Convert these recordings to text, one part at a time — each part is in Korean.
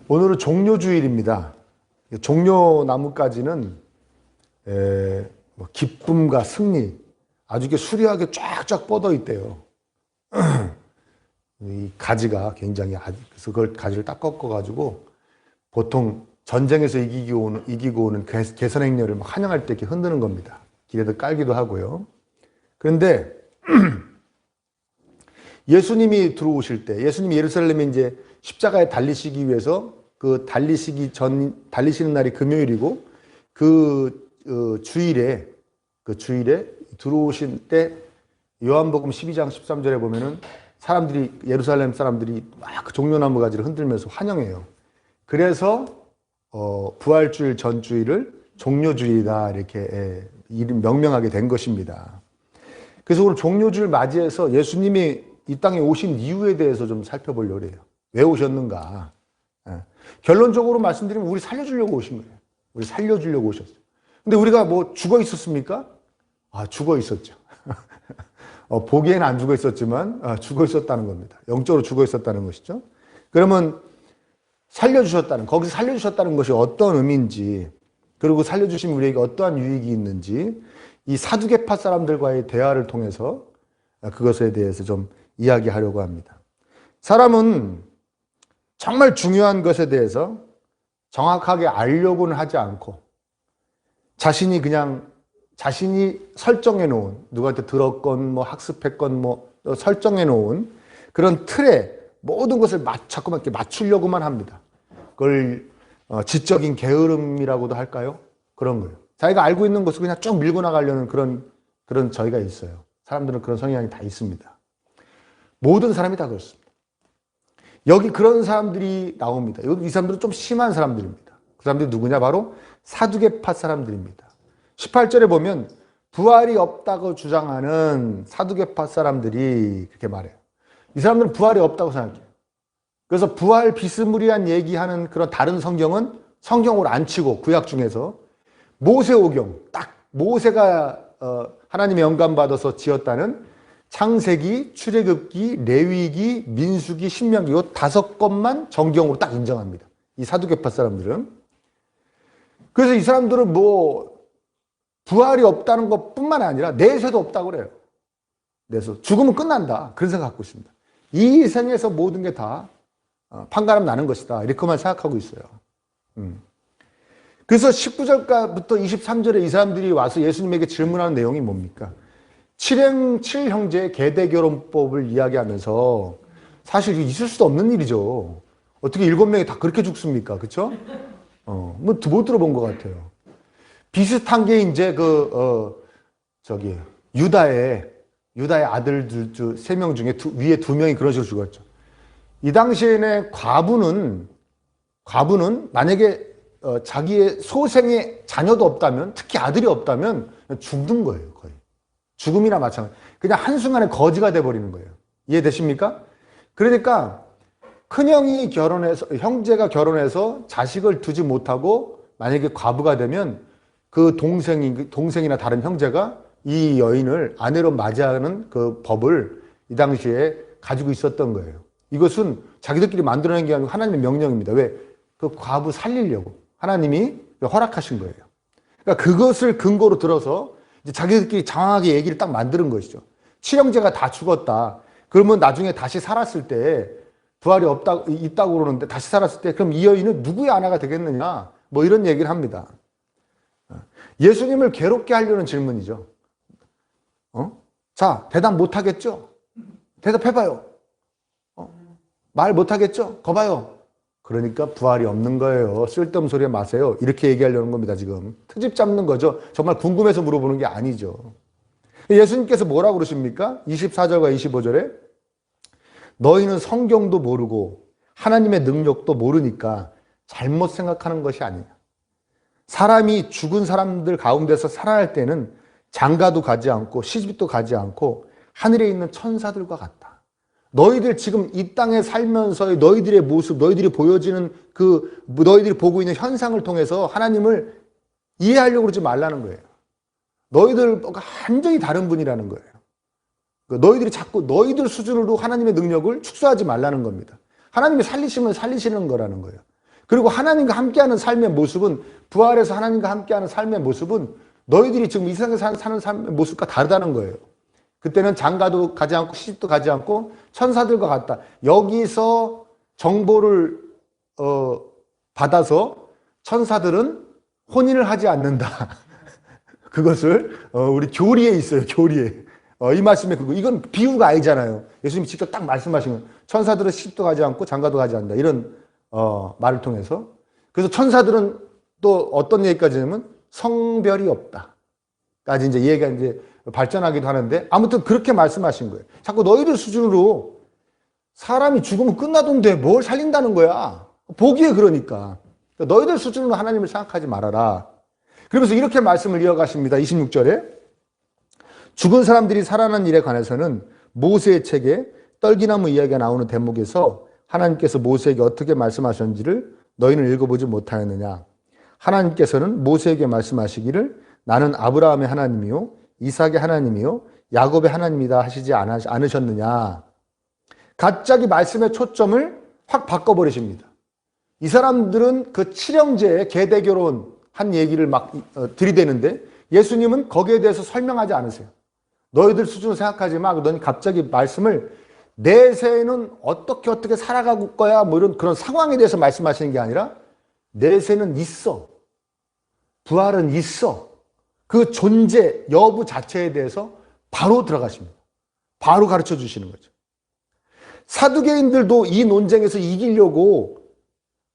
오늘은 종려주일입니다. 종려나무까지는 기쁨과 승리, 아주 이렇게 수려하게 쫙쫙 뻗어 있대요. 이 가지가 굉장히, 그래서 그걸 가지를 딱 꺾어가지고 보통 전쟁에서 이기고 오는 개선행렬을 막 환영할 때 이렇게 흔드는 겁니다. 길에도 깔기도 하고요. 그런데 예수님이 들어오실 때, 예수님이 예루살렘에 이제 십자가에 달리시기 위해서 달리시는 날이 금요일이고 주일에 들어오실 때 요한복음 12장 13절에 보면은 예루살렘 사람들이 막 그 종려나무 가지를 흔들면서 환영해요. 그래서 부활주일 전주일을 종려주일이다 이렇게 명명하게 된 것입니다. 그래서 오늘 종려주일 맞이해서 예수님이 이 땅에 오신 이유에 대해서 좀 살펴보려고 해요. 왜 오셨는가? 결론적으로 말씀드리면 우리 살려주려고 오신 거예요. 우리 살려주려고 오셨어요. 근데 우리가 뭐 죽어 있었습니까? 죽어 있었죠. 보기에는 안 죽어 있었지만 죽어 있었다는 겁니다. 영적으로 죽어 있었다는 것이죠. 그러면 거기서 살려주셨다는 것이 어떤 의미인지, 그리고 살려주신 우리에게 어떠한 유익이 있는지 이 사두개파 사람들과의 대화를 통해서 그것에 대해서 좀 이야기하려고 합니다. 사람은 정말 중요한 것에 대해서 정확하게 알려고는 하지 않고 자신이 설정해 놓은, 누구한테 들었건 학습했건 설정해 놓은 그런 틀에 모든 것을 자꾸만 이렇게 맞추려고만 합니다. 그걸 지적인 게으름이라고도 할까요? 그런 거예요. 자기가 알고 있는 것을 그냥 쭉 밀고 나가려는 그런 저희가 있어요. 사람들은 그런 성향이 다 있습니다. 모든 사람이 다 그렇습니다. 여기 그런 사람들이 나옵니다. 이 사람들은 좀 심한 사람들입니다. 그 사람들이 누구냐? 바로 사두개파 사람들입니다. 18절에 보면 부활이 없다고 주장하는 사두개파 사람들이 그렇게 말해요. 이 사람들은 부활이 없다고 생각해요. 그래서 부활 비스무리한 얘기하는 그런 다른 성경은 성경으로 안 치고, 구약 중에서 모세오경, 딱 모세가 하나님의 영감받아서 지었다는 창세기, 출애굽기, 레위기, 민수기, 신명기 이 5권만 정경으로 딱 인정합니다. 이 사두개파 사람들은. 그래서 이 사람들은 부활이 없다는 것뿐만 아니라 내세도 없다고 그래요. 내세. 죽으면 끝난다. 그런 생각 갖고 있습니다. 이 생에서 모든 게 다 판가름 나는 것이다. 이렇게만 생각하고 있어요. 그래서 19절부터 23절에 이 사람들이 와서 예수님에게 질문하는 내용이 뭡니까? 7형제의 계대결혼법을 이야기하면서 사실 있을 수도 없는 일이죠. 어떻게 7명이 다 그렇게 죽습니까? 그렇죠? 못 들어본 것 같아요. 비슷한 게 이제 유다의 아들들 3명 중에 위에 2명이 그런 식으로 죽었죠. 이 당시에는 과부는 만약에 자기의 소생의 자녀도 없다면, 특히 아들이 없다면 죽는 거예요, 거의. 죽음이나 마찬가지. 그냥 한순간에 거지가 돼버리는 거예요. 이해되십니까? 그러니까 형제가 결혼해서 자식을 두지 못하고 만약에 과부가 되면 그 동생이나 다른 형제가 이 여인을 아내로 맞이하는 그 법을 이 당시에 가지고 있었던 거예요. 이것은 자기들끼리 만들어낸 게 아니고 하나님의 명령입니다. 왜? 그 과부 살리려고 하나님이 허락하신 거예요. 그러니까 그것을 근거로 들어서 이제 자기들끼리 장황하게 얘기를 딱 만드는 것이죠. 7형제가 다 죽었다. 그러면 나중에 다시 살았을 때 부활이 있다고 그러는데 다시 살았을 때 그럼 이 여인은 누구의 아내가 되겠느냐? 이런 얘기를 합니다. 예수님을 괴롭게 하려는 질문이죠. 자, 대답 못하겠죠? 대답해봐요. 말 못하겠죠? 거봐요. 그러니까 부활이 없는 거예요. 쓸데없는 소리 마세요. 이렇게 얘기하려는 겁니다, 지금. 트집 잡는 거죠. 정말 궁금해서 물어보는 게 아니죠. 예수님께서 뭐라고 그러십니까? 24절과 25절에 너희는 성경도 모르고 하나님의 능력도 모르니까 잘못 생각하는 것이 아니냐. 사람이 죽은 사람들 가운데서 살아날 때는 장가도 가지 않고 시집도 가지 않고 하늘에 있는 천사들과 같다. 너희들 지금 이 땅에 살면서의 너희들의 모습, 너희들이 보여지는 너희들이 보고 있는 현상을 통해서 하나님을 이해하려고 그러지 말라는 거예요. 너희들과 완전히 다른 분이라는 거예요. 너희들이 자꾸 너희들 수준으로 하나님의 능력을 축소하지 말라는 겁니다. 하나님이 살리시면 살리시는 거라는 거예요. 그리고 하나님과 함께하는 삶의 모습은, 부활해서 하나님과 함께하는 삶의 모습은 너희들이 지금 이 세상에 사는 삶의 모습과 다르다는 거예요. 그때는 장가도 가지 않고 시집도 가지 않고 천사들과 같다. 여기서 정보를 받아서 천사들은 혼인을 하지 않는다. 그것을 우리 교리에 있어요. 교리에. 이 말씀에 그거. 이건 비유가 아니잖아요. 예수님이 직접 딱 말씀하신 거예요. 천사들은 시집도 가지 않고 장가도 가지 않는다. 이런 말을 통해서. 그래서 천사들은 또 어떤 얘기까지 하냐면 성별이 없다. 까지 이제 얘기가 이제 발전하기도 하는데, 아무튼 그렇게 말씀하신 거예요. 자꾸 너희들 수준으로 사람이 죽으면 끝나던데 뭘 살린다는 거야. 보기에 그러니까. 너희들 수준으로 하나님을 생각하지 말아라. 그러면서 이렇게 말씀을 이어가십니다. 26절에 죽은 사람들이 살아난 일에 관해서는 모세의 책에 떨기나무 이야기가 나오는 대목에서 하나님께서 모세에게 어떻게 말씀하셨는지를 너희는 읽어보지 못하였느냐. 하나님께서는 모세에게 말씀하시기를 나는 아브라함의 하나님이요 이삭의 하나님이요 야곱의 하나님이다 하시지 않으셨느냐. 갑자기 말씀의 초점을 확 바꿔버리십니다. 이 사람들은 그 칠형제의 계대결혼 한 얘기를 막 들이대는데 예수님은 거기에 대해서 설명하지 않으세요. 너희들 수준으로 생각하지 마. 너는 갑자기 말씀을 내 세는 어떻게 살아가고 거야 뭐 이런 그런 상황에 대해서 말씀하시는 게 아니라 내 세는 있어. 부활은 있어. 그 존재 여부 자체에 대해서 바로 들어가십니다. 바로 가르쳐 주시는 거죠. 사두개인들도 이 논쟁에서 이기려고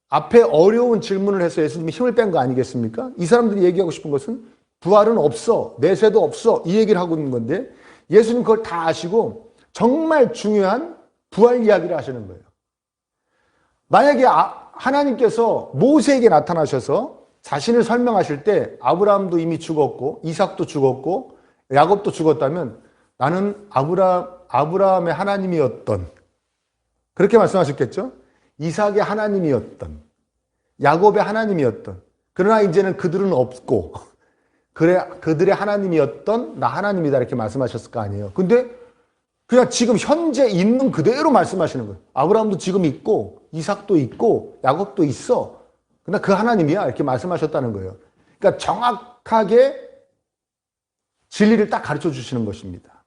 앞에 어려운 질문을 해서 예수님이 힘을 뺀 거 아니겠습니까? 이 사람들이 얘기하고 싶은 것은 부활은 없어, 내세도 없어 이 얘기를 하고 있는 건데 예수님 그걸 다 아시고 정말 중요한 부활 이야기를 하시는 거예요. 만약에 하나님께서 모세에게 나타나셔서 자신을 설명하실 때 아브라함도 이미 죽었고 이삭도 죽었고 야곱도 죽었다면 나는 아브라함의 하나님이었던, 그렇게 말씀하셨겠죠? 이삭의 하나님이었던, 야곱의 하나님이었던, 그러나 이제는 그들은 없고 그들의 하나님이었던 나 하나님이다 이렇게 말씀하셨을 거 아니에요. 근데 그냥 지금 현재 있는 그대로 말씀하시는 거예요. 아브라함도 지금 있고 이삭도 있고 야곱도 있어. 그러나 그 하나님이야 이렇게 말씀하셨다는 거예요. 그러니까 정확하게 진리를 딱 가르쳐 주시는 것입니다.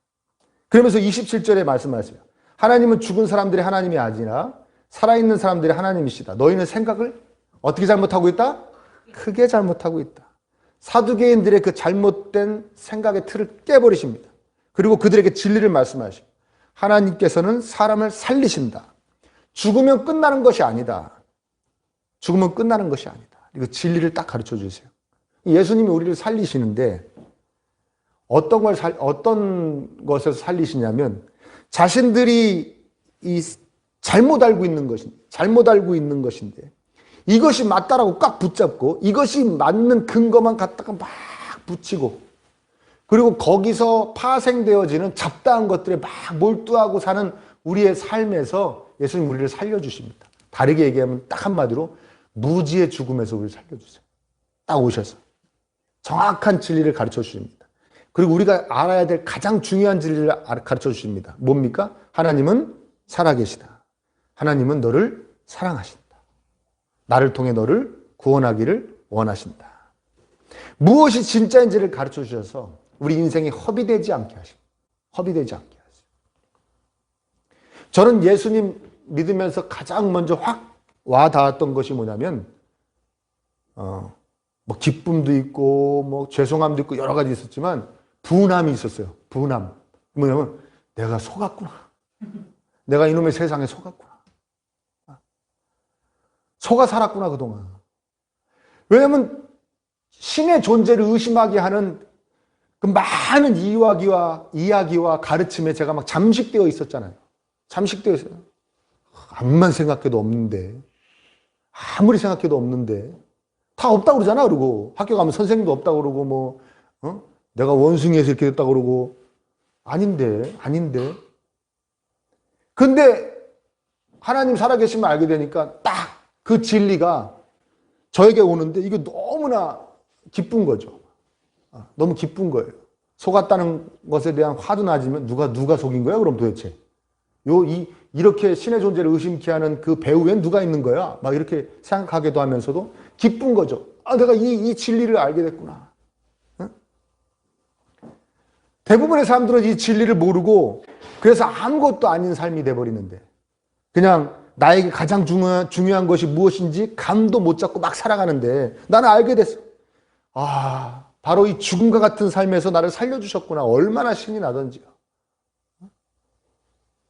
그러면서 27절에 말씀하세요. 하나님은 죽은 사람들의 하나님이 아니라 살아있는 사람들의 하나님이시다. 너희는 생각을 어떻게 잘못하고 있다? 크게 잘못하고 있다. 사두개인들의 그 잘못된 생각의 틀을 깨버리십니다. 그리고 그들에게 진리를 말씀하시고 하나님께서는 사람을 살리신다. 죽으면 끝나는 것이 아니다. 죽으면 끝나는 것이 아니다. 이거 진리를 딱 가르쳐 주세요. 예수님이 우리를 살리시는데 어떤 것에서 살리시냐면 자신들이 잘못 알고 있는 것인데 이것이 맞다라고 꽉 붙잡고 이것이 맞는 근거만 갖다가 막 붙이고 그리고 거기서 파생되어지는 잡다한 것들에 막 몰두하고 사는 우리의 삶에서 예수님 우리를 살려주십니다. 다르게 얘기하면 딱 한마디로 무지의 죽음에서 우리를 살려주세요. 딱 오셔서 정확한 진리를 가르쳐 주십니다. 그리고 우리가 알아야 될 가장 중요한 진리를 가르쳐 주십니다. 뭡니까? 하나님은 살아계시다. 하나님은 너를 사랑하신다. 나를 통해 너를 구원하기를 원하신다. 무엇이 진짜인지를 가르쳐 주셔서 우리 인생이 허비되지 않게 하십니다. 허비되지 않게 하세요. 저는 예수님 믿으면서 가장 먼저 확 와닿았던 것이 뭐냐면 뭐 기쁨도 있고 뭐 죄송함도 있고 여러 가지 있었지만 분함이 있었어요. 분함. 뭐냐면 내가 속았구나. 내가 이놈의 세상에 속았구나. 속아 살았구나 그동안. 왜냐하면 신의 존재를 의심하게 하는 그 많은 이야기와 가르침에 제가 막 잠식되어 있었잖아요. 잠식되어 있어요. 암만 생각해도 없는데, 아무리 생각해도 없는데 다 없다고 그러잖아. 그러고 학교 가면 선생님도 없다고 그러고 뭐 내가 원숭이에서 이렇게 됐다고 그러고 아닌데 근데 하나님 살아계심을 알게 되니까 딱 그 진리가 저에게 오는데 이게 너무나 기쁜 거죠. 너무 기쁜 거예요. 속았다는 것에 대한 화도 나지만 누가 속인 거야? 그럼 도대체 이렇게 신의 존재를 의심케 하는 그 배후엔 누가 있는 거야? 막 이렇게 생각하기도 하면서도 기쁜 거죠. 아, 내가 이 진리를 알게 됐구나. 응? 대부분의 사람들은 이 진리를 모르고 그래서 아무것도 아닌 삶이 돼버리는데 그냥 나에게 가장 중요한 것이 무엇인지 감도 못 잡고 막 살아가는데 나는 알게 됐어. 아, 바로 이 죽음과 같은 삶에서 나를 살려주셨구나. 얼마나 신이 나던지요.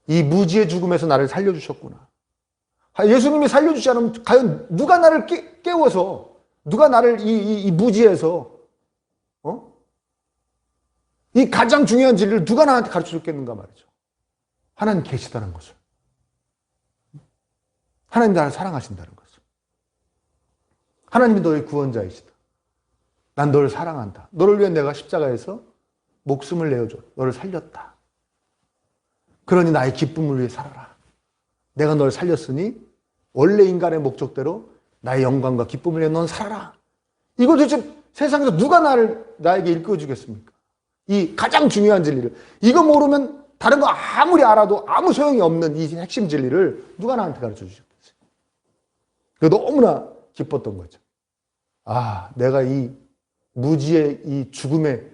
이 무지의 죽음에서 나를 살려주셨구나. 예수님이 살려주지 않으면 과연 누가 나를 깨워서 누가 나를 이 무지에서 이 가장 중요한 진리를 누가 나한테 가르쳐 줬겠는가 말이죠. 하나님 계시다는 것을. 하나님 나를 사랑하신다는 것을. 하나님이 너의 구원자이시다. 난 너를 사랑한다. 너를 위해 내가 십자가에서 목숨을 내어줘. 너를 살렸다. 그러니 나의 기쁨을 위해 살아라. 내가 너를 살렸으니 원래 인간의 목적대로 나의 영광과 기쁨을 위해 넌 살아라. 이거 도대체 세상에서 누가 나에게 일깨워주겠습니까? 이 가장 중요한 진리를. 이거 모르면 다른 거 아무리 알아도 아무 소용이 없는 이 핵심 진리를 누가 나한테 가르쳐 주셨겠어요? 너무나 기뻤던 거죠. 아, 내가 이 무지의 이 죽음의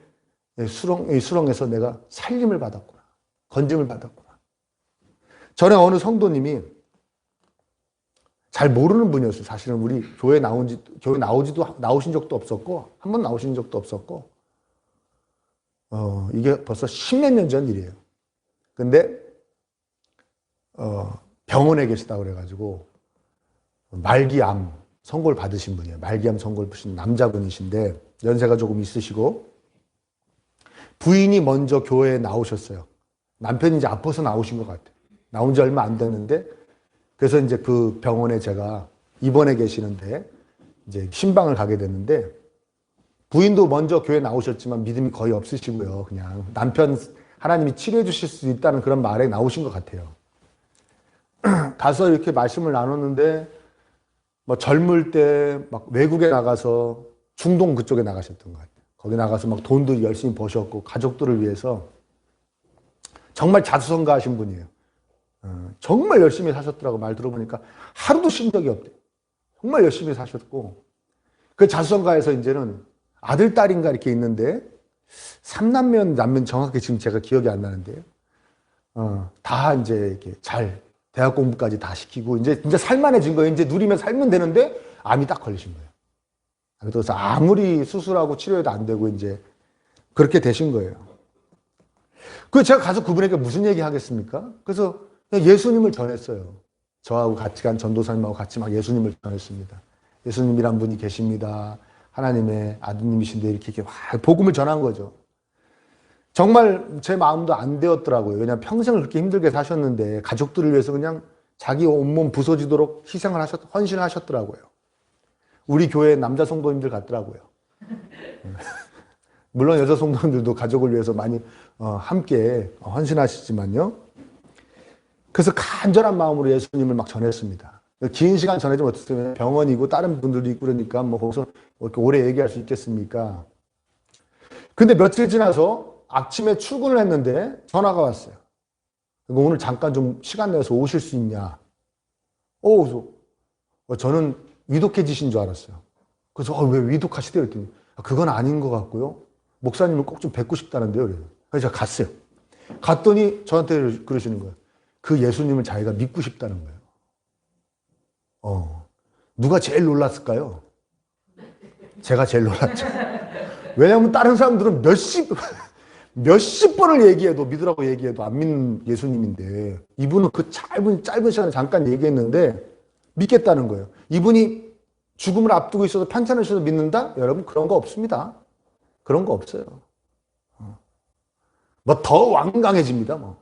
수렁에서 내가 살림을 받았구나. 건짐을 받았구나. 전에 어느 성도님이 잘 모르는 분이었어요. 사실은 우리 교회 나오신 적도 없었고, 한 번 나오신 적도 없었고, 이게 벌써 10몇 년 전 일이에요. 근데, 병원에 계시다고 그래가지고, 말기암 선고를 받으신 분이에요. 말기암 선고를 받으신 남자분이신데, 연세가 조금 있으시고, 부인이 먼저 교회에 나오셨어요. 남편이 이제 아파서 나오신 것 같아요. 나온 지 얼마 안 됐는데, 그래서 이제 그 병원에 제가 입원해 계시는데, 이제 신방을 가게 됐는데, 부인도 먼저 교회 나오셨지만 믿음이 거의 없으시고요. 그냥 남편 하나님이 치료해 주실 수 있다는 그런 말에 나오신 것 같아요. 가서 이렇게 말씀을 나눴는데, 뭐 젊을 때 막 외국에 나가서 중동 그쪽에 나가셨던 것 같아요. 거기 나가서 막 돈도 열심히 버셨고, 가족들을 위해서 정말 자수성가하신 분이에요. 정말 열심히 사셨더라고. 말 들어보니까 하루도 쉰 적이 없대요. 정말 열심히 사셨고, 그 자수성가에서 이제는 아들, 딸인가 이렇게 있는데, 3남매 정확히 지금 제가 기억이 안 나는데요. 다 이제 이렇게 잘 대학 공부까지 다 시키고, 이제 살만해진 거예요. 이제 누리면 살면 되는데, 암이 딱 걸리신 거예요. 그래서 아무리 수술하고 치료해도 안 되고, 이제 그렇게 되신 거예요. 그 제가 가서 그분에게 무슨 얘기 하겠습니까? 그래서 예수님을 전했어요. 저하고 같이 간 전도사님하고 같이 막 예수님을 전했습니다. 예수님이란 분이 계십니다. 하나님의 아드님이신데 이렇게 복음을 전한 거죠. 정말 제 마음도 안 되었더라고요. 왜냐하면 평생을 그렇게 힘들게 사셨는데 가족들을 위해서 그냥 자기 온몸 부서지도록 헌신을 하셨더라고요. 우리 교회 남자 성도님들 같더라고요. 물론 여자 성도님들도 가족을 위해서 많이 함께 헌신하시지만요. 그래서 간절한 마음으로 예수님을 막 전했습니다. 긴 시간 전해주면 어떻습니까? 병원이고 다른 분들도 있고 그러니까 뭐 거기서 이렇게 오래 얘기할 수 있겠습니까? 근데 며칠 지나서 아침에 출근을 했는데 전화가 왔어요. 오늘 잠깐 좀 시간 내서 오실 수 있냐? 그래서 저는 위독해지신 줄 알았어요. 그래서 왜 위독하시대요? 했더니 그건 아닌 것 같고요. 목사님을 꼭 좀 뵙고 싶다는데요. 그래서 제가 갔어요. 갔더니 저한테 그러시는 거예요. 그 예수님을 자기가 믿고 싶다는 거예요. 누가 제일 놀랐을까요? 제가 제일 놀랐죠. 왜냐하면 다른 사람들은 몇십 번을 얘기해도, 믿으라고 얘기해도 안 믿는 예수님인데, 이분은 그 짧은 시간에 잠깐 얘기했는데, 믿겠다는 거예요. 이분이 죽음을 앞두고 있어서 편찮을 수도 믿는다? 여러분, 그런 거 없습니다. 그런 거 없어요. 뭐 더 완강해집니다, 뭐.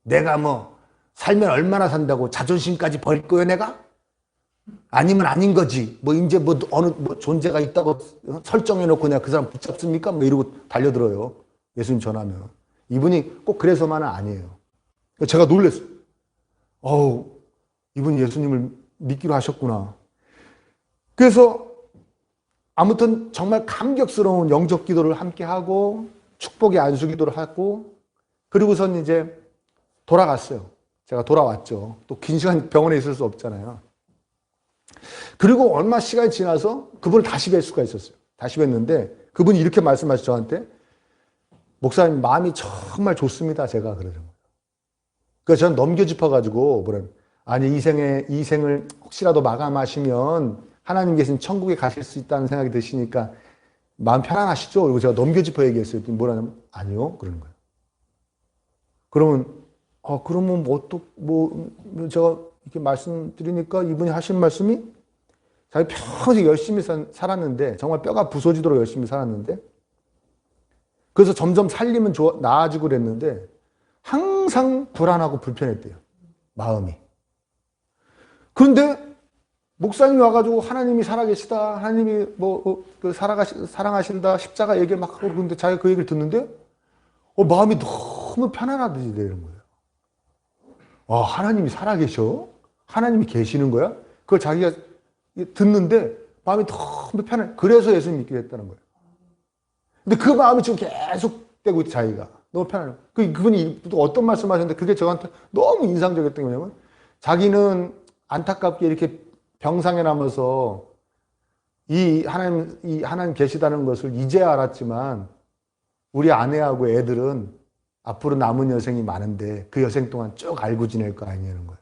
내가 뭐, 살면 얼마나 산다고 자존심까지 버릴 거예요, 내가? 아니면 아닌 거지. 뭐, 이제 뭐, 어느, 존재가 있다고 설정해놓고 내가 그 사람 붙잡습니까? 뭐 이러고 달려들어요. 예수님 전하면. 이분이 꼭 그래서만은 아니에요. 제가 놀랐어요. 이분이 예수님을 믿기로 하셨구나. 그래서 아무튼 정말 감격스러운 영접 기도를 함께 하고 축복의 안수 기도를 하고 그리고선 이제 돌아갔어요. 제가 돌아왔죠. 또 긴 시간 병원에 있을 수 없잖아요. 그리고 얼마 시간이 지나서 그분을 다시 뵐 수가 있었어요. 다시 뵀는데 그분이 이렇게 말씀하시죠. 저한테. 목사님 마음이 정말 좋습니다. 제가 그러는 거예요. 그래서 저는 넘겨짚어가지고 아니 이 생을 혹시라도 마감하시면 하나님 계신 천국에 가실 수 있다는 생각이 드시니까 마음 편안하시죠? 그리고 제가 넘겨짚어 얘기했어요. 뭐라냐면 아니요 그러는 거예요. 그러면 제가 이렇게 말씀드리니까 이분이 하신 말씀이 자기 평생 열심히 살았는데 정말 뼈가 부서지도록 열심히 살았는데 그래서 점점 살림은 나아지고 그랬는데 항상 불안하고 불편했대요. 마음이. 그런데 목사님이 와가지고 하나님이 살아계시다. 하나님이 사랑하신다. 십자가 얘기를 막 하고 그러는데 자기가 그 얘기를 듣는데 마음이 너무 편안하듯이 되는 거예요. 하나님이 살아계셔? 하나님이 계시는 거야? 그걸 자기가 듣는데 마음이 너무 편해. 그래서 예수님 믿게 됐다는 거예요. 근데 그 마음이 지금 계속 되고 있지, 자기가. 너무 편안해요. 그분이 또 어떤 말씀 하셨는데 그게 저한테 너무 인상적이었던 게 뭐냐면 자기는 안타깝게 이렇게 병상에 남아서 이 하나님 계시다는 것을 이제 알았지만 우리 아내하고 애들은 앞으로 남은 여생이 많은데 그 여생 동안 쭉 알고 지낼 거 아니냐는 거예요.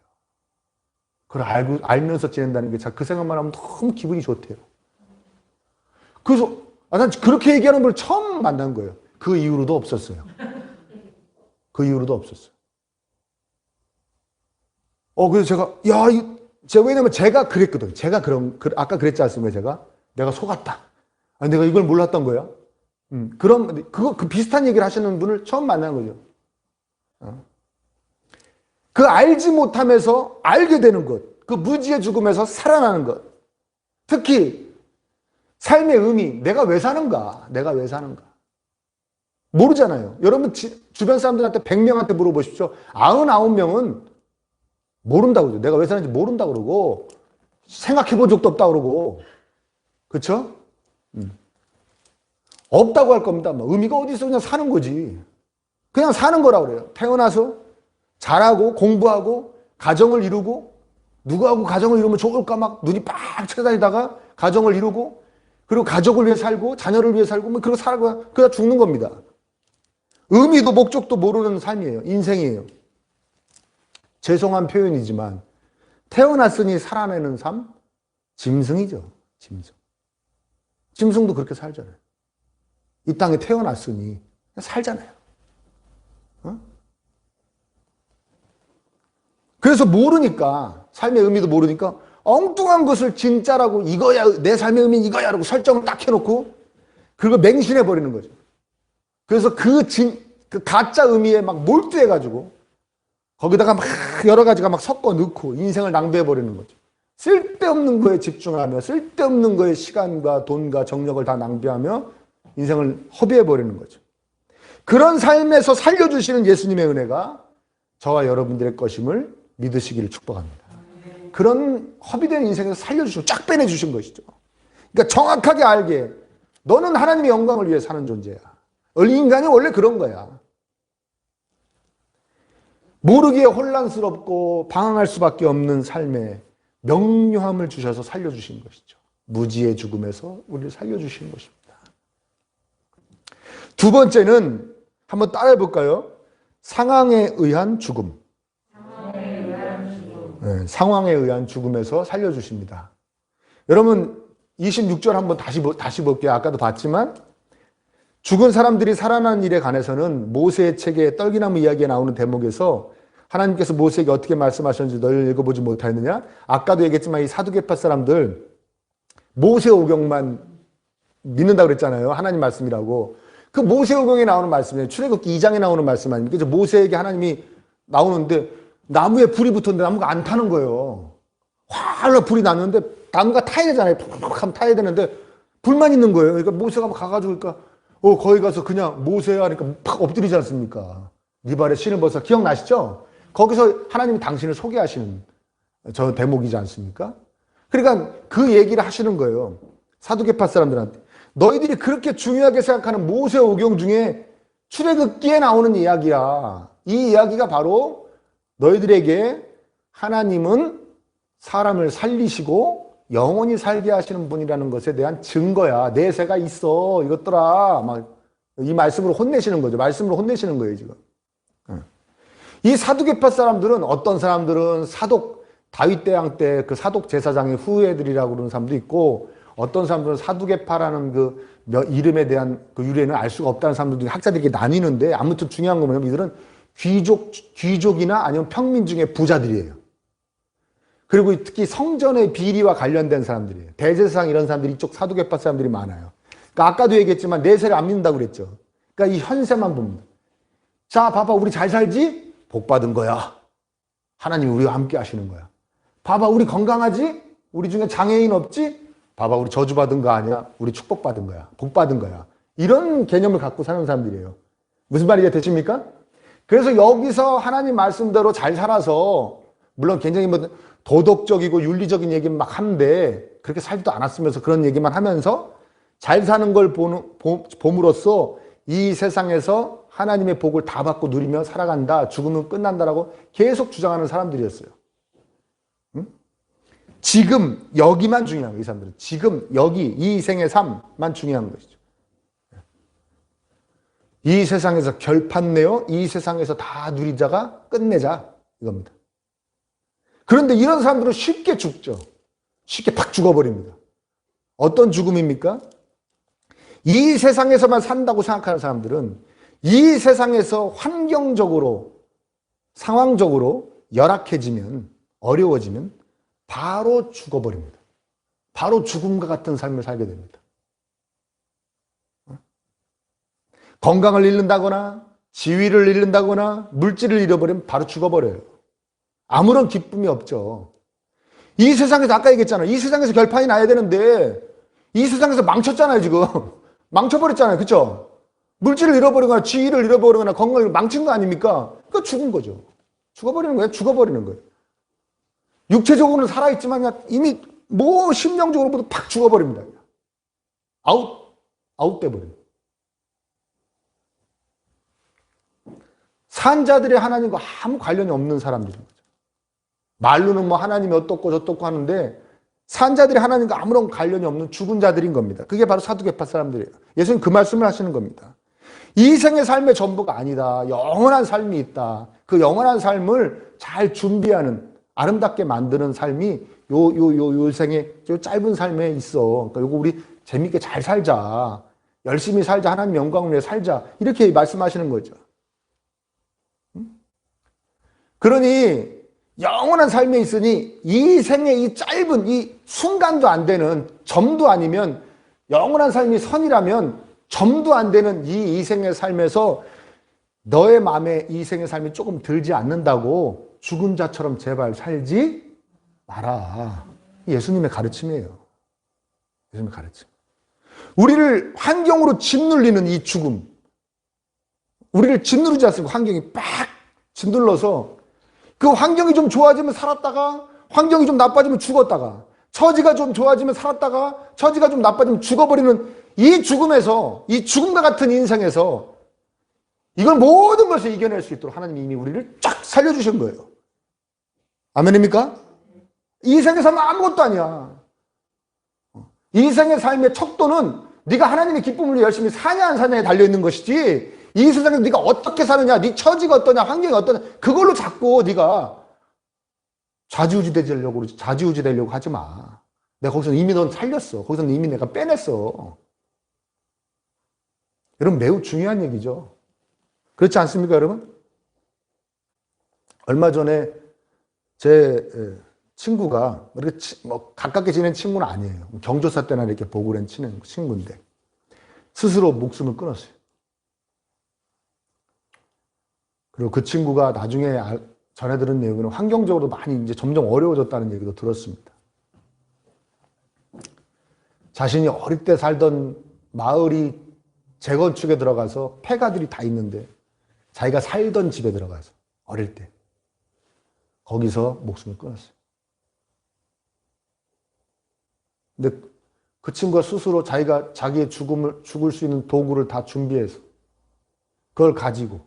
그걸 알면서 지낸다는 게 그 생각만 하면 너무 기분이 좋대요. 그래서 난 그렇게 얘기하는 분을 처음 만난 거예요. 그 이후로도 없었어요. 그 이후로도 없었어요. 그래서 왜냐면 제가 그랬거든. 아까 그랬지 않습니까? 내가 속았다. 내가 이걸 몰랐던 거야. 그 비슷한 얘기를 하시는 분을 처음 만난 거죠. 그 알지 못하면서 알게 되는 것. 그 무지의 죽음에서 살아나는 것. 특히 삶의 의미. 내가 왜 사는가? 모르잖아요. 여러분 주변 사람들한테 100명한테 물어보십시오. 99명은 모른다고 그러죠. 내가 왜 사는지 모른다고 그러고 생각해 본 적도 없다고 그러고 그렇죠? 없다고 할 겁니다. 의미가 어디 있어? 그냥 사는 거지. 그냥 사는 거라고 그래요. 태어나서 잘하고 공부하고 가정을 이루고 누구하고 가정을 이루면 좋을까 막 눈이 빡 쳐다니다가 가정을 이루고 그리고 가족을 위해 살고 자녀를 위해 살고 그러고 살고 그러다 죽는 겁니다. 의미도 목적도 모르는 삶이에요. 인생이에요. 죄송한 표현이지만 태어났으니 살아내는 삶? 짐승이죠. 짐승도 그렇게 살잖아요. 이 땅에 태어났으니 살잖아요. 그래서 모르니까 삶의 의미도 모르니까 엉뚱한 것을 진짜라고 이거야 내 삶의 의미는 이거야 라고 설정을 딱 해놓고 그걸 맹신해 버리는 거죠. 그래서 그 가짜 의미에 막 몰두해가지고 거기다가 막 여러 가지가 막 섞어 넣고 인생을 낭비해 버리는 거죠. 쓸데없는 거에 집중하며 쓸데없는 거에 시간과 돈과 정력을 다 낭비하며 인생을 허비해 버리는 거죠. 그런 삶에서 살려주시는 예수님의 은혜가 저와 여러분들의 것임을 믿으시기를 축복합니다. 그런 허비된 인생에서 살려주시고 쫙 빼내주신 것이죠. 그러니까 정확하게 알게 너는 하나님의 영광을 위해 사는 존재야. 인간이 원래 그런 거야. 모르기에 혼란스럽고 방황할 수밖에 없는 삶에 명료함을 주셔서 살려주신 것이죠. 무지의 죽음에서 우리를 살려주신 것입니다. 두 번째는 한번 따라해 볼까요? 상황에 의한 죽음. 상황에 의한 죽음에서 살려주십니다. 여러분 26절 한번 다시 볼게요. 아까도 봤지만 죽은 사람들이 살아나는 일에 관해서는 모세의 책에 떨기나무 이야기에 나오는 대목에서 하나님께서 모세에게 어떻게 말씀하셨는지 너희를 읽어보지 못하였느냐? 아까도 얘기했지만 이 사두개파 사람들 모세오경만 믿는다고 그랬잖아요. 하나님 말씀이라고. 그 모세오경에 나오는 말씀이에요. 출애굽기 2장에 나오는 말씀 아닙니까? 모세에게 하나님이 나오는데 나무에 불이 붙었는데 나무가 안 타는 거예요. 활 불이 났는데 나무가 타야 되잖아요. 푹푹 하면 타야 되는데 불만 있는 거예요. 그러니까 모세가 가가지고 그러니까 거기 가서 그냥 모세야 하니까 팍 엎드리지 않습니까? 네 발에 신을 벗어. 기억나시죠? 거기서 하나님이 당신을 소개하시는 저 대목이지 않습니까? 그러니까 그 얘기를 하시는 거예요. 사두개파 사람들한테. 너희들이 그렇게 중요하게 생각하는 모세오경 중에 출애굽기에 나오는 이야기야. 이 이야기가 바로 너희들에게 하나님은 사람을 살리시고 영원히 살게 하시는 분이라는 것에 대한 증거야. 내세가 있어. 이것들아. 막 이 말씀으로 혼내시는 거죠. 말씀으로 혼내시는 거예요, 지금. 이 사두개파 사람들은 어떤 사람들은 사독 다윗 대왕 때 그 사독 제사장의 후예들이라고 그러는 사람도 있고 어떤 사람들은 사두개파라는 그 이름에 대한 그 유래는 알 수가 없다는 사람들도 학자들이 나뉘는데 아무튼 중요한 건 뭐냐면 이들은 귀족이나 아니면 평민 중에 부자들이에요. 그리고 특히 성전의 비리와 관련된 사람들이에요. 대제사장 이런 사람들이 이쪽 사두개파 사람들이 많아요. 그러니까 아까도 얘기했지만 내세를 안 믿는다고 그랬죠. 그러니까 이 현세만 봅니다. 자, 봐봐, 우리 잘 살지? 복 받은 거야. 하나님이 우리와 함께 하시는 거야. 봐봐, 우리 건강하지? 우리 중에 장애인 없지? 봐봐, 우리 저주받은 거 아니야? 우리 축복받은 거야. 복 받은 거야. 이런 개념을 갖고 사는 사람들이에요. 무슨 말이 되십니까? 그래서 여기서 하나님 말씀대로 잘 살아서 물론 굉장히 뭐 도덕적이고 윤리적인 얘기는 막 하는데 그렇게 살지도 않았으면서 그런 얘기만 하면서 잘 사는 걸 봄으로써 이 세상에서 하나님의 복을 다 받고 누리며 살아간다. 죽으면 끝난다라고 계속 주장하는 사람들이었어요. 응? 지금 여기만 중요한 거예요. 이 사람들은. 지금 여기 이 생의 삶만 중요한 것이죠. 이 세상에서 결판내어 이 세상에서 다 누리자가 끝내자 이겁니다. 그런데 이런 사람들은 쉽게 죽죠. 쉽게 팍 죽어버립니다. 어떤 죽음입니까? 이 세상에서만 산다고 생각하는 사람들은 이 세상에서 환경적으로 상황적으로 열악해지면 어려워지면 바로 죽어버립니다. 바로 죽음과 같은 삶을 살게 됩니다. 건강을 잃는다거나 지위를 잃는다거나 물질을 잃어버리면 바로 죽어버려요. 아무런 기쁨이 없죠. 이 세상에서 아까 얘기했잖아요. 이 세상에서 결판이 나야 되는데 이 세상에서 망쳤잖아요. 지금 망쳐버렸잖아요. 그렇죠? 물질을 잃어버리거나 지위를 잃어버리거나 건강을 망친 거 아닙니까? 그러니까 죽은 거죠. 죽어버리는 거예요. 죽어버리는 거예요. 육체적으로는 살아있지만 이미 뭐 심령적으로부터 팍 죽어버립니다. 아웃돼버립니다. 산자들의 하나님과 아무 관련이 없는 사람들인 거죠. 말로는 뭐 하나님이 어떻고 저떻고 하는데 산자들이 하나님과 아무런 관련이 없는 죽은 자들인 겁니다. 그게 바로 사두개파 사람들이에요. 예수님 그 말씀을 하시는 겁니다. 이 생의 삶의 전부가 아니다. 영원한 삶이 있다. 그 영원한 삶을 잘 준비하는 아름답게 만드는 삶이 요 생의 요 짧은 삶에 있어. 그러니까 요거 우리 재밌게 잘 살자. 열심히 살자. 하나님 영광을 위해 살자. 이렇게 말씀하시는 거죠. 그러니 영원한 삶에 있으니 이 생의 이 짧은 이 순간도 안 되는 점도 아니면 영원한 삶이 선이라면 점도 안 되는 이 생의 삶에서 너의 마음에 이 생의 삶이 조금 들지 않는다고 죽은 자처럼 제발 살지 마라. 예수님의 가르침이에요. 예수님의 가르침. 우리를 환경으로 짓눌리는 이 죽음. 우리를 짓누르지 않습니까? 환경이 빡 짓눌러서 그 환경이 좀 좋아지면 살았다가 환경이 좀 나빠지면 죽었다가 처지가 좀 좋아지면 살았다가 처지가 좀 나빠지면 죽어버리는 이 죽음에서 이 죽음과 같은 인생에서 이걸 모든 것을 이겨낼 수 있도록 하나님이 이미 우리를 쫙 살려주신 거예요. 아멘입니까? 이 생의 삶은 아무것도 아니야. 이 생의 삶의 척도는 네가 하나님의 기쁨을 위해 열심히 사냐 안 사냐에 달려있는 것이지 이 세상에서 네가 어떻게 사느냐, 네 처지가 어떠냐, 환경이 어떠냐 그걸로 자꾸 네가 좌지우지 되려고 하지 마. 내가 거기서 이미 넌 살렸어. 거기서는 이미 내가 빼냈어. 여러분 매우 중요한 얘기죠. 그렇지 않습니까, 여러분? 얼마 전에 제 친구가 이렇게 뭐 가깝게 지낸 친구는 아니에요. 경조사 때나 이렇게 보고 그런 친구인데 스스로 목숨을 끊었어요. 그리고 그 친구가 나중에 전해 들은 내용은 환경적으로 많이 이제 점점 어려워졌다는 얘기도 들었습니다. 자신이 어릴 때 살던 마을이 재건축에 들어가서 폐가들이 다 있는데 자기가 살던 집에 들어가서 어릴 때 거기서 목숨을 끊었어요. 근데 그 친구가 스스로 자기가 자기의 죽을 수 있는 도구를 다 준비해서 그걸 가지고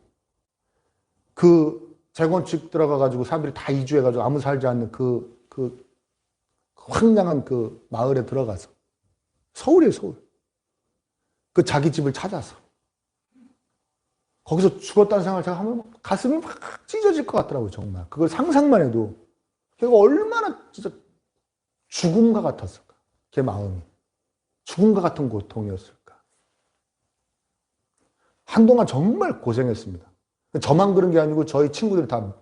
그 재건축 들어가가지고 사람들이 다 이주해가지고 아무 살지 않는 그 황량한 그 마을에 들어가서 서울이에요, 서울. 그 자기 집을 찾아서 거기서 죽었다는 생각을 제가 하면 가슴이 막 찢어질 것 같더라고요, 정말. 그걸 상상만 해도 걔가 얼마나 진짜 죽음과 같았을까, 걔 마음이. 죽음과 같은 고통이었을까. 한동안 정말 고생했습니다. 저만 그런 게 아니고 저희 친구들이 다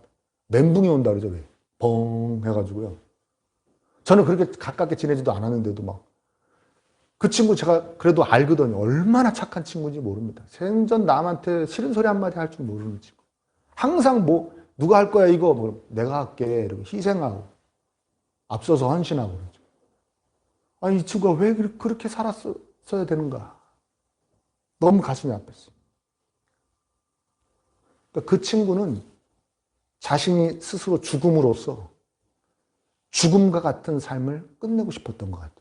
멘붕이 온다 그러죠, 왜? 뻥 해가지고요. 저는 그렇게 가깝게 지내지도 않았는데도 막 그 친구 제가 그래도 알거든요. 얼마나 착한 친구인지 모릅니다. 생전 남한테 싫은 소리 한마디 할 줄 모르는 친구. 항상 뭐 누가 할 거야 이거 뭐 내가 할게 이러고 희생하고 앞서서 헌신하고 그러죠. 아니 이 친구가 왜 그렇게 살았어야 되는가. 너무 가슴이 아팠어요. 그러니까 그 친구는 자신이 스스로 죽음으로써 죽음과 같은 삶을 끝내고 싶었던 것 같아요.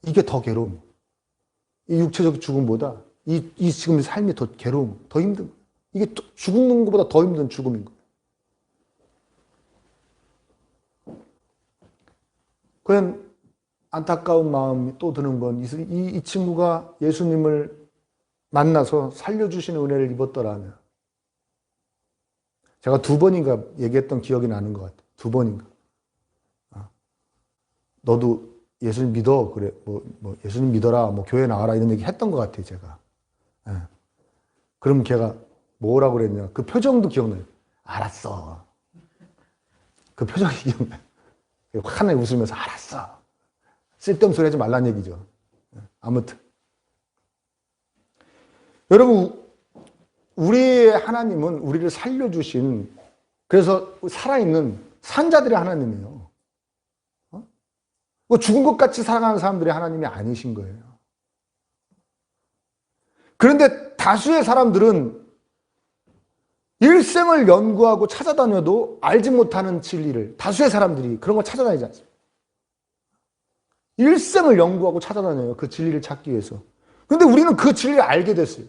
이게 더 괴로움. 이 육체적 죽음보다 이 지금 삶이 더 괴로움, 더 힘든 거예요. 이게 죽는 것보다 더 힘든 죽음인 거예요. 그냥 안타까운 마음이 또 드는 건 이 친구가 예수님을 만나서 살려주시는 은혜를 입었더라면 제가 2번인가 얘기했던 기억이 나는 것 같아요. 2번인가. 너도 예수님 믿어. 그래. 뭐 예수님 믿어라. 뭐 교회 나와라. 이런 얘기 했던 것 같아요. 제가. 예. 그럼 걔가 뭐라고 그랬냐. 그 표정도 기억나요. 알았어. 그 표정이 기억나요. 환하게 웃으면서 알았어. 쓸데없는 소리 하지 말란 얘기죠. 아무튼. 여러분, 우리의 하나님은 우리를 살려주신, 그래서 살아있는 산자들의 하나님이에요. 죽은 것 같이 살아가는 사람들의 하나님이 아니신 거예요. 그런데 다수의 사람들은 일생을 연구하고 찾아다녀도 알지 못하는 진리를, 다수의 사람들이 그런 걸 찾아다니지 않습니다. 일생을 연구하고 찾아다녀요. 그 진리를 찾기 위해서. 그런데 우리는 그 진리를 알게 됐어요.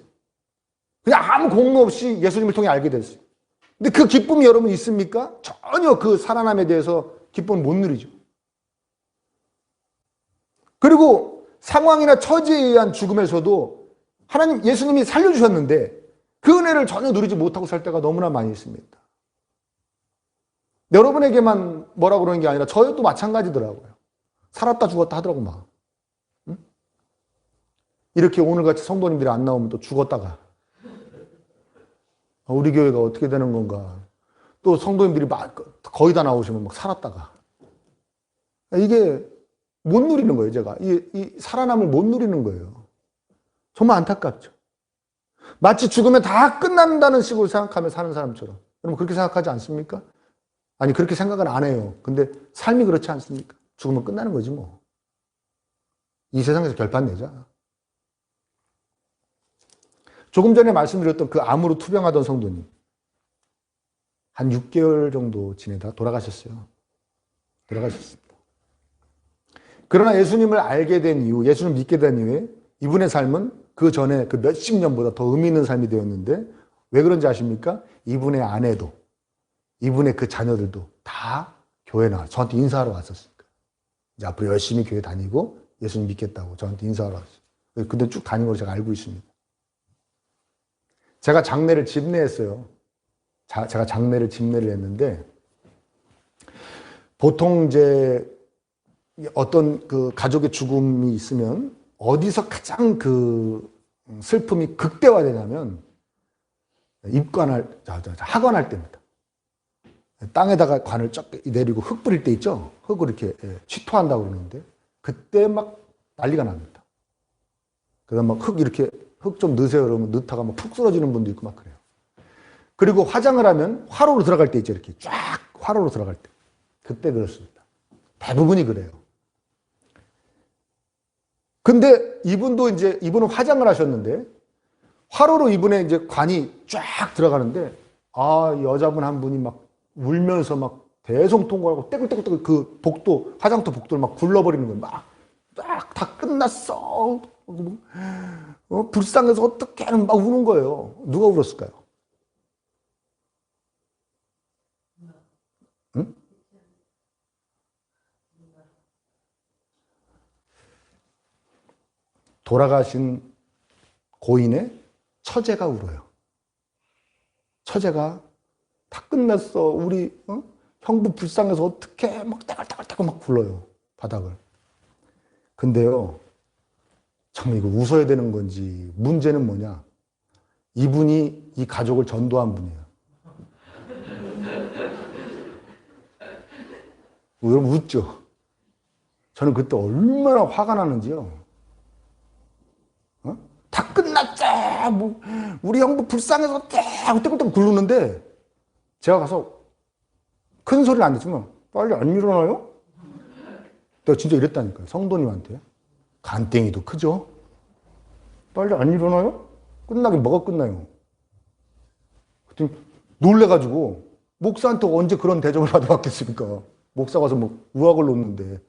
그냥 아무 공로 없이 예수님을 통해 알게 됐어요. 근데 그 기쁨이 여러분 있습니까? 전혀 그 살아남에 대해서 기쁨을 못 누리죠. 그리고 상황이나 처지에 의한 죽음에서도 하나님, 예수님이 살려주셨는데 그 은혜를 전혀 누리지 못하고 살 때가 너무나 많이 있습니다. 여러분에게만 뭐라고 그러는 게 아니라 저희도 마찬가지더라고요. 살았다 죽었다 하더라고 막. 응? 이렇게 오늘같이 성도님들이 안 나오면 또 죽었다가 우리 교회가 어떻게 되는 건가. 또 성도님들이 막 거의 다 나오시면 막 살았다가. 이게 못 누리는 거예요, 제가. 이 살아남을 못 누리는 거예요. 정말 안타깝죠. 마치 죽으면 다 끝난다는 식으로 생각하며 사는 사람처럼. 여러분 그렇게 생각하지 않습니까? 아니 그렇게 생각은 안 해요. 근데 삶이 그렇지 않습니까? 죽으면 끝나는 거지 뭐. 이 세상에서 결판 내자. 조금 전에 말씀드렸던 그 암으로 투병하던 성도님. 한 6개월 정도 지내다 돌아가셨어요. 돌아가셨습니다. 그러나 예수님을 알게 된 이후, 예수님을 믿게 된 이후에 이분의 삶은 그 전에 그 몇십 년보다 더 의미 있는 삶이 되었는데 왜 그런지 아십니까? 이분의 아내도 이분의 그 자녀들도 다 교회 나와 저한테 인사하러 왔었으니까. 이제 앞으로 열심히 교회 다니고 예수님 믿겠다고 저한테 인사하러 왔어요. 근데 쭉 다닌 걸 제가 알고 있습니다. 제가 장례를 집례했어요. 제가 장례를 집례를 했는데 보통 이제 어떤 그 가족의 죽음이 있으면 어디서 가장 그 슬픔이 극대화되냐면 하관할 때입니다. 땅에다가 관을 쫙 내리고 흙 뿌릴 때 있죠? 흙을 이렇게 취토한다고 그러는데 그때 막 난리가 납니다. 그다음 막 흙 좀 넣으세요 그러면 넣다가 막 푹 쓰러지는 분도 있고 막 그래요. 그리고 화장을 하면 화로로 들어갈 때 있죠. 이렇게 쫙 화로로 들어갈 때. 그때 그렇습니다. 대부분이 그래요. 근데 이분은 화장을 하셨는데 화로로 이분의 이제 관이 쫙 들어가는데 여자분 한 분이 막 울면서 막 대성통곡하고 떼굴떼굴 그 복도, 화장터 복도를 막 굴러버리는 거예요. 막 다 끝났어. 불쌍해서 어떻게 하는 막 우는 거예요. 누가 울었을까요? 돌아가신 고인의 처제가 울어요. 처제가 다 끝났어. 우리 형부 불쌍해서 어떻게 막 따글따글따글 막 굴러요. 바닥을. 근데요. 참 이거 웃어야 되는 건지 문제는 뭐냐. 이분이 이 가족을 전도한 분이에요. 여러분 웃죠? 저는 그때 얼마나 화가 나는지요. 다 끝났자. 뭐 우리 형부 불쌍해서 떼굴떼굴 굴르는데 제가 가서 큰 소리를 안 냈지만 빨리 안 일어나요? 내가 진짜 이랬다니까요. 성도님한테. 간땡이도 크죠? 빨리 안 일어나요? 끝나긴 뭐가 끝나요? 그랬더니 놀래가지고 목사한테 언제 그런 대접을 받아봤겠습니까? 목사 가서 뭐 우악을 놓는데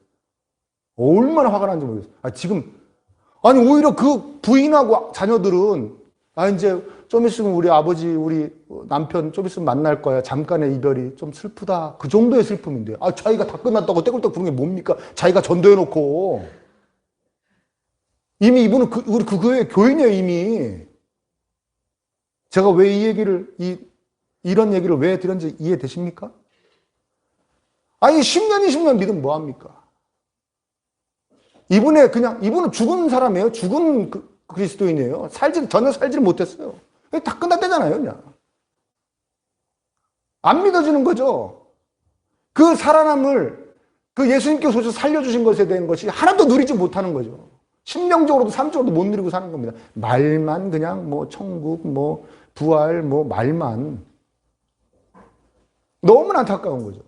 얼마나 화가 나는지 모르겠어요. 지금 아니 오히려 그 부인하고 자녀들은 이제 좀 있으면 우리 아버지 우리 남편 좀 있으면 만날 거야. 잠깐의 이별이 좀 슬프다. 그 정도의 슬픔인데 자기가 다 끝났다고 떼굴떼굴 부르는 게 뭡니까? 자기가 전도해놓고 이미 이분은 우리 그 교회 교인이에요. 이미 제가 왜 이 얘기를 이런 얘기를 왜 드렸는지 이해되십니까? 아니 10년 20년 믿으면 뭐합니까? 이분은 죽은 사람이에요. 죽은 그리스도인이에요. 전혀 살지를 못했어요. 다 끝났대잖아요, 그냥. 안 믿어지는 거죠. 그 살아남을, 그 예수님께서 오셔서 살려주신 것에 대한 것이 하나도 누리지 못하는 거죠. 심령적으로도 삶적으로도 못 누리고 사는 겁니다. 말만 그냥 뭐 천국, 뭐 부활, 뭐 말만. 너무나 안타까운 거죠.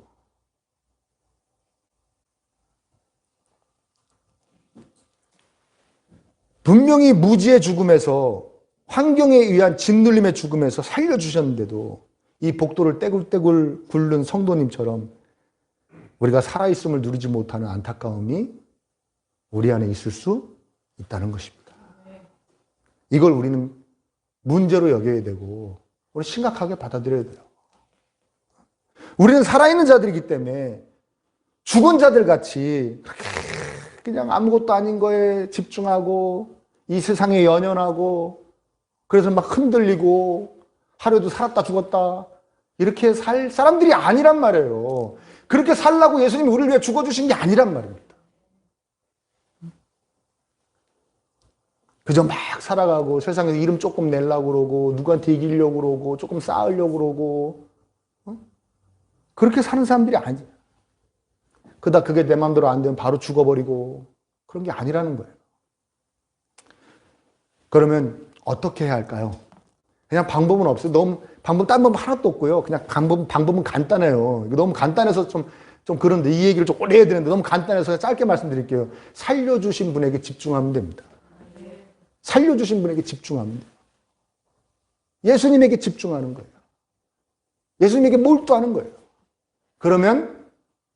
분명히 무지의 죽음에서 환경에 의한 짓눌림의 죽음에서 살려주셨는데도 이 복도를 떼굴떼굴 굴른 성도님처럼 우리가 살아있음을 누리지 못하는 안타까움이 우리 안에 있을 수 있다는 것입니다. 이걸 우리는 문제로 여겨야 되고 우리 심각하게 받아들여야 돼요. 우리는 살아있는 자들이기 때문에 죽은 자들 같이 그냥 아무것도 아닌 거에 집중하고 이 세상에 연연하고 그래서 막 흔들리고 하루에도 살았다 죽었다 이렇게 살 사람들이 아니란 말이에요. 그렇게 살라고 예수님이 우리를 위해 죽어주신 게 아니란 말입니다. 그저 막 살아가고 세상에서 이름 조금 내려고 그러고 누구한테 이기려고 그러고 조금 쌓으려고 그러고 그렇게 사는 사람들이 아니에요. 그러다 그게 내 마음대로 안 되면 바로 죽어버리고 그런 게 아니라는 거예요. 그러면 어떻게 해야 할까요? 그냥 방법은 없어요. 딴 방법 하나도 없고요. 그냥 방법은 간단해요. 너무 간단해서 좀 그런데 이 얘기를 좀 오래 해야 되는데 너무 간단해서 짧게 말씀드릴게요. 살려주신 분에게 집중하면 됩니다. 살려주신 분에게 집중하면 돼요. 예수님에게 집중하는 거예요. 예수님에게 몰두하는 거예요. 그러면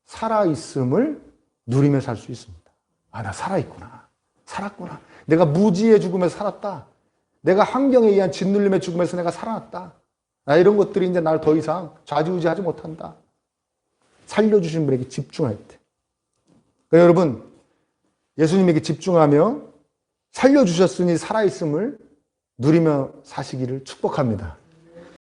살아있음을 누리며 살 수 있습니다. 나 살아있구나. 살았구나. 내가 무지의 죽음에서 살았다. 내가 환경에 의한 짓눌림의 죽음에서 내가 살아났다. 이런 것들이 이제 나를 더 이상 좌지우지하지 못한다. 살려주신 분에게 집중할 때. 그러니까 여러분, 예수님에게 집중하며 살려주셨으니 살아있음을 누리며 사시기를 축복합니다.